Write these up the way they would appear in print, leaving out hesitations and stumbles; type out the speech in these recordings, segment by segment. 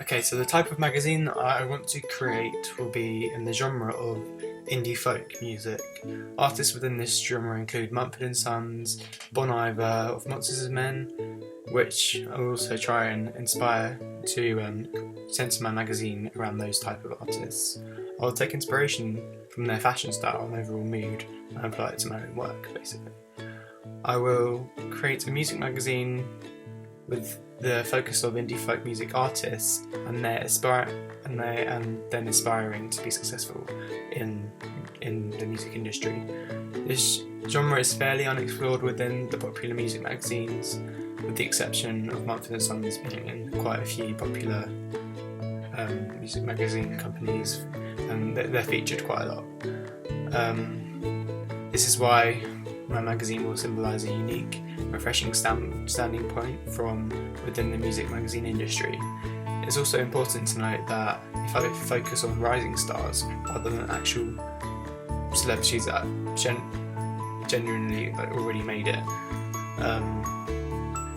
Okay, so the type of magazine that I want to create will be in the genre of indie folk music. Artists within this genre include Mumford & Sons, Bon Iver of Monsters and Men, which I will also try and inspire to center my magazine around those type of artists. I'll take inspiration from their fashion style and overall mood and apply it to my own work, basically. I will create a music magazine with the focus of indie folk music artists and then aspiring to be successful in the music industry. This genre is fairly unexplored within the popular music magazines, with the exception of Mumford & Sons being in quite a few popular music magazine companies, and they're featured quite a lot. This is why my magazine will symbolise a unique, refreshing standing point from within the music magazine industry. It's also important to note that if I focus on rising stars rather than actual celebrities that genuinely already made it,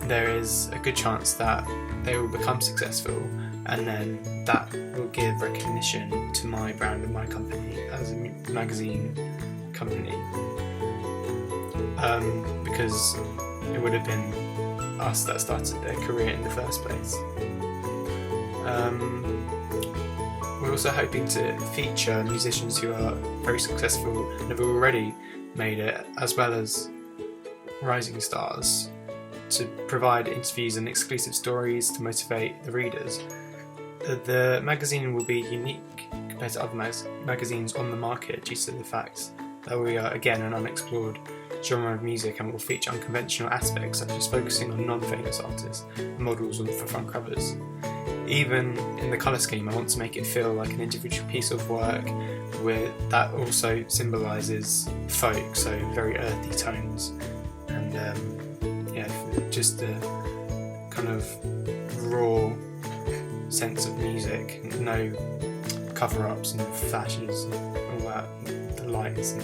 there is a good chance that they will become successful, and then that will give recognition to my brand and my company as a magazine company. Because it would have been us that started their career in the first place. We're also hoping to feature musicians who are very successful and have already made it, as well as rising stars, to provide interviews and exclusive stories to motivate the readers. The magazine will be unique compared to other magazines on the market due to the fact that we are again an unexplored genre of music and will feature unconventional aspects such as focusing on non-famous artists and models for front covers. Even in the colour scheme, I want to make it feel like an individual piece of work that also symbolises folk, so very earthy tones, and just a kind of raw sense of music, no cover-ups and flashes and all that, the lights.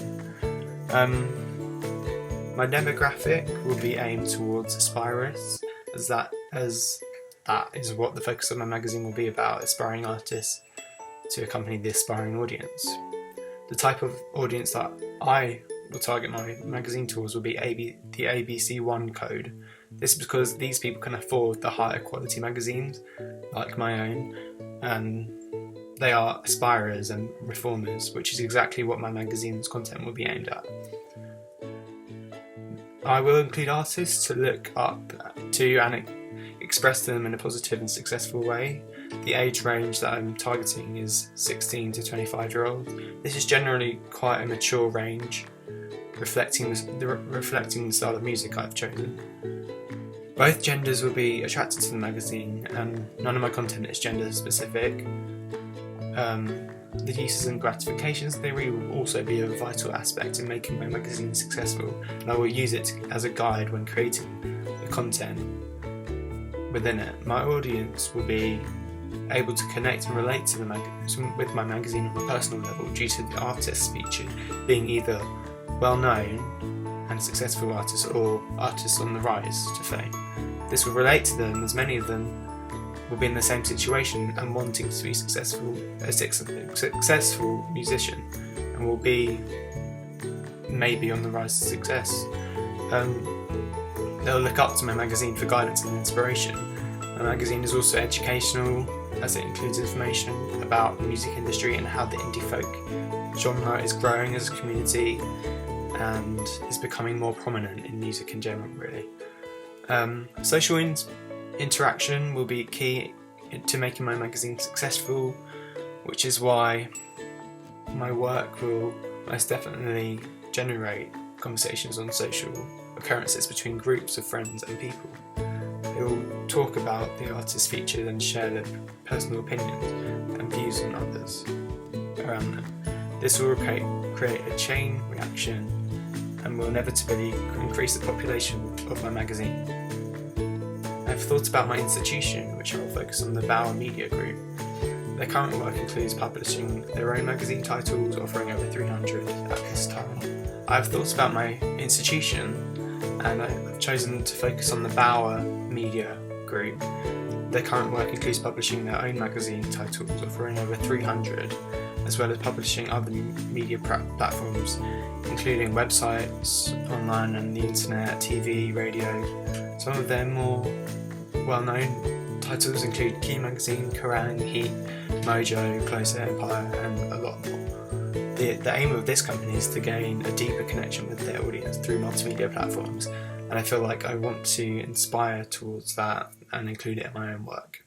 My demographic will be aimed towards aspirers, as that is what the focus of my magazine will be about, aspiring artists to accompany the aspiring audience. The type of audience that I will target my magazine towards will be the ABC1 code. This is because these people can afford the higher quality magazines, like my own, and they are aspirers and reformers, which is exactly what my magazine's content will be aimed at. I will include artists to look up to and express them in a positive and successful way. The age range that I'm targeting is 16 to 25-year-olds. This is generally quite a mature range, reflecting the style of music I've chosen. Both genders will be attracted to the magazine, and none of my content is gender specific. The uses and gratifications theory will also be a vital aspect in making my magazine successful, and I will use it as a guide when creating the content within it. My audience will be able to connect and relate to with my magazine on a personal level due to the artists featured being either well-known and successful artists or artists on the rise to fame. This will relate to them as many of them will be in the same situation and wanting to be a successful musician, and will be maybe on the rise to success. They'll look up to my magazine for guidance and inspiration. My magazine is also educational, as it includes information about the music industry and how the indie folk genre is growing as a community and is becoming more prominent in music in general, really. Social interaction will be key to making my magazine successful, which is why my work will most definitely generate conversations on social occurrences between groups of friends and people. They will talk about the artists featured and share their personal opinions and views on others around them. This will create a chain reaction and will inevitably increase the population of my magazine. I've thought about my institution, which I will focus on the Bauer Media Group. Their current work includes publishing their own magazine titles, offering over 300 at this time. I've thought about my institution, and I've chosen to focus on the Bauer Media group. Their current work includes publishing their own magazine titles, offering over 300, as well as publishing other media platforms, including websites, online and the internet, TV, radio. Some of their more well-known titles include Key Magazine, Kerrang, Heat, Mojo, Closer Empire, and a lot more. The aim of this company is to gain a deeper connection with their audience through multimedia platforms, and I feel like I want to inspire towards that and include it in my own work.